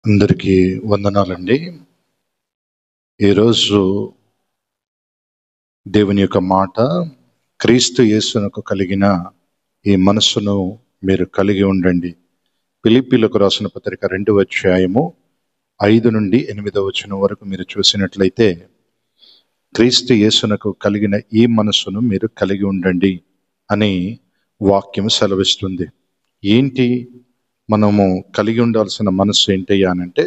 అందరికీ వందనాలండి. ఈరోజు దేవుని యొక్క మాట, క్రీస్తు యేసునకు కలిగిన ఈ మనస్సును మీరు కలిగి ఉండండి. ఫిలిప్పీలకు రాసిన పత్రిక 2వ అధ్యాయము 5 నుండి 8వ వచనం వరకు మీరు చూసినట్లయితే, క్రీస్తు యేసునకు కలిగిన ఈ మనస్సును మీరు కలిగి ఉండండి అని వాక్యం సెలవిస్తుంది. ఏంటి మనము కలిగి ఉండాల్సిన మనస్సు ఏంటయ్యా అనంటే,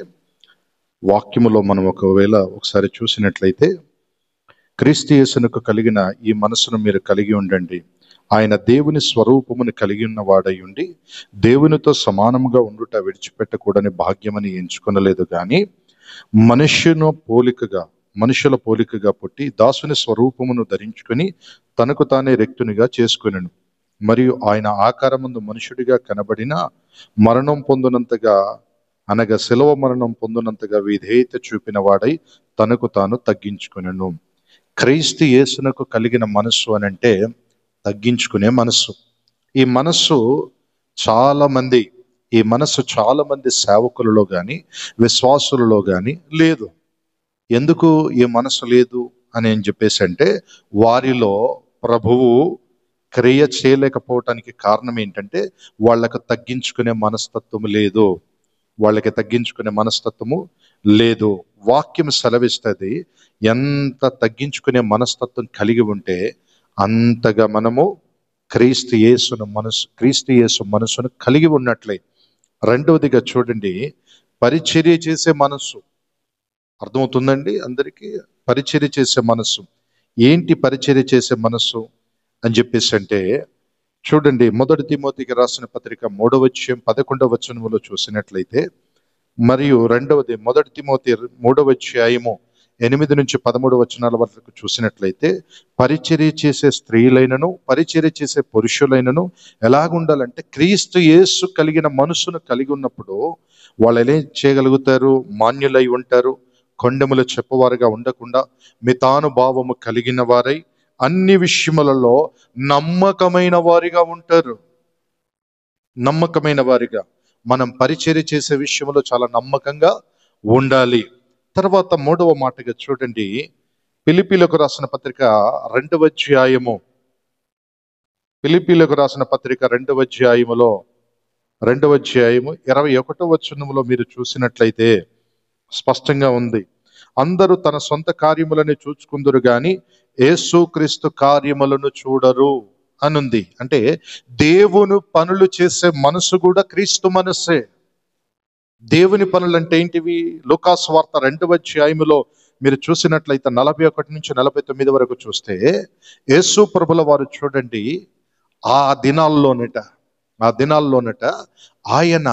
వాక్యములో మనం ఒకసారి చూసినట్లయితే, క్రీస్తు యేసునకు కలిగిన ఈ మనస్సును మీరు కలిగి ఉండండి. ఆయన దేవుని స్వరూపమును కలిగి ఉన్నవాడై ఉండి దేవునితో సమానముగా ఉండుట విడిచిపెట్టకూడని భాగ్యమని ఎంచుకొనలేదు గాని, మనుషుల పోలికగా పుట్టి దాసుని స్వరూపమును ధరించుకొని తనకు తానే రిక్తునిగా చేసుకొనెను. మరియు ఆయన ఆకారమందు మనుషుడిగా కనబడిన మరణం పొందునంతగా, అనగా శిలువ మరణం పొందునంతగా విధేయత చూపిన వాడై తనకు తాను తగ్గించుకొనెను. క్రీస్తు యేసునకు కలిగిన మనస్సు అనంటే తగ్గించుకునే మనస్సు. ఈ మనస్సు చాలా మంది సేవకులలో కానీ విశ్వాసులలో కానీ లేదు. ఎందుకు ఈ మనస్సు లేదు అని చెప్పేసి అంటే, వారిలో ప్రభువు క్రియ చేయలేకపోవటానికి కారణం ఏంటంటే, వాళ్ళకు తగ్గించుకునే మనస్తత్వము లేదు. వాక్యం సెలవిస్తుంది, ఎంత తగ్గించుకునే మనస్తత్వం కలిగి ఉంటే అంతగా మనము క్రీస్తు యేసు మనసును కలిగి ఉన్నట్లే. రెండవదిగా చూడండి, పరిచర్య చేసే మనస్సు. అర్థమవుతుందండి అందరికీ? పరిచర్య చేసే మనస్సు ఏంటి? పరిచర్య చేసే మనస్సు అని చెప్పేసి అంటే, చూడండి, 1 తిమోతికి రాసిన పత్రిక 3వ అధ్యాయం 11వ వచనములో చూసినట్లయితే, మరియు 1 తిమోతి 3వ అధ్యాయము 8 నుంచి 13 వచనాల వరకు చూసినట్లయితే, పరిచర్య చేసే స్త్రీలైనను పరిచర్య చేసే పురుషులైనను ఎలాగుండాలంటే, క్రీస్తు యేసు కలిగిన మనసును కలిగి ఉన్నప్పుడు వాళ్ళు ఎలా చేయగలుగుతారు? మాన్యులై ఉంటారు. కొండెములు చెప్పవారుగా ఉండకుండా మితానుభావము కలిగిన వారై అన్ని విషయములలో నమ్మకమైన వారిగా ఉంటారు. నమ్మకమైన వారిగా మనం పరిచర్య చేసే విషయంలో చాలా నమ్మకంగా ఉండాలి. తర్వాత 3వ మాటగా చూడండి, ఫిలిప్పీలకు రాసిన పత్రిక 2వ అధ్యాయము 21వ వచనములో మీరు చూసినట్లయితే స్పష్టంగా ఉంది, అందరూ తన సొంత కార్యములని చూచుకుందరు గాని యేసుక్రీస్తు కార్యములను చూడరు అనుంది. అంటే దేవుని పనులు చేసే మనసు కూడా క్రీస్తు మనస్సే. దేవుని పనులు అంటే ఏంటివి? లూకాసు వార్త 2వ అధ్యాయములో మీరు చూసినట్లయితే 41 నుంచి 49 వరకు చూస్తే, యేసు ప్రభుల వారు చూడండి, ఆ దినాల్లోనట ఆయన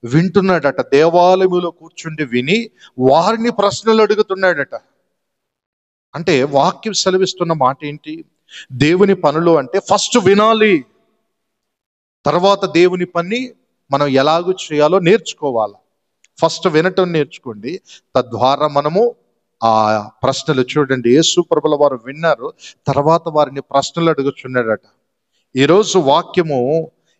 వింటున్నాడట. దేవాలయములో కూర్చుండి విని వారిని ప్రశ్నలు అడుగుతున్నాడట. అంటే వాక్యం సెలవిస్తున్న మాట ఏంటి? దేవుని పనులు అంటే ఫస్ట్ వినాలి, తర్వాత దేవుని పని మనం ఎలాగూ చేయాలో నేర్చుకోవాలి. ఫస్ట్ వినటం నేర్చుకోండి, తద్వారా మనము ఆ ప్రశ్నలు, చూడండి, యేసు ప్రభుల వారు విన్నారు, తర్వాత వారిని ప్రశ్నలు అడుగుచున్నాడట. ఈరోజు వాక్యము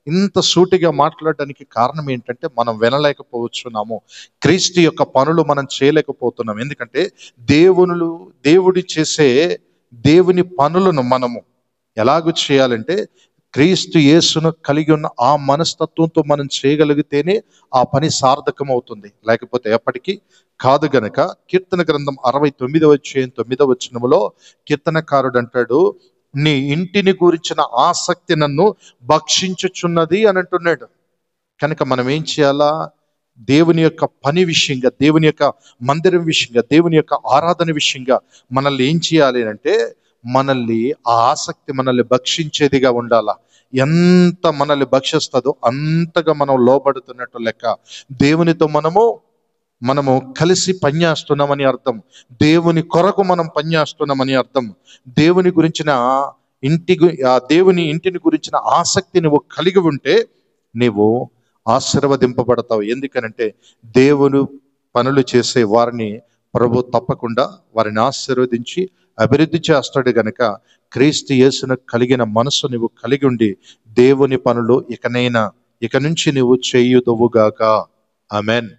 ఇంత సూటిగా మాట్లాడడానికి కారణం ఏంటంటే, మనం వినలేకపోతున్నాము. క్రీస్తు యొక్క పనులు మనం చేయలేకపోతున్నాం. ఎందుకంటే దేవుడి చేసే దేవుని పనులను మనము ఎలాగూ చేయాలంటే, క్రీస్తు యేసును కలిగి ఉన్న ఆ మనస్తత్వంతో మనం చేయగలిగితేనే ఆ పని సార్థకం అవుతుంది. లేకపోతే ఎప్పటికీ కాదు. గనక కీర్తన గ్రంథం 69వ అధ్యాయం 9వ వచనములో కీర్తనకారుడు అంటాడు, నీ ఇంటిని గురించిన ఆసక్తి నన్ను భక్షించుచున్నది అని అంటున్నాడు. కనుక మనం ఏం చేయాలా? దేవుని యొక్క పని విషయంగా, దేవుని యొక్క మందిరం విషయంగా, దేవుని యొక్క ఆరాధన విషయంగా మనల్ని ఏం చేయాలి అంటే, ఆ ఆసక్తి మనల్ని భక్షించేదిగా ఉండాలా. ఎంత మనల్ని భక్షిస్తుందో అంతగా మనం లోబడుతున్నట్టు లెక్క. దేవునితో మనము కలిసి పనిచేస్తున్నామని అర్థం. దేవుని కొరకు మనం పనిచేస్తున్నామని అర్థం. దేవుని ఇంటిని గురించిన ఆసక్తి నువ్వు కలిగి ఉంటే నీవు ఆశీర్వదింపబడతావు. ఎందుకనంటే దేవుని పనులు చేసే వారిని ప్రభు తప్పకుండా వారిని ఆశీర్వదించి అభివృద్ధి చేస్తాడు. గనక క్రీస్తు యేసును కలిగిన మనసు నువ్వు కలిగి ఉండి దేవుని పనులు ఇక నుంచి నువ్వు చేయుదువుగాక. ఆమెన్.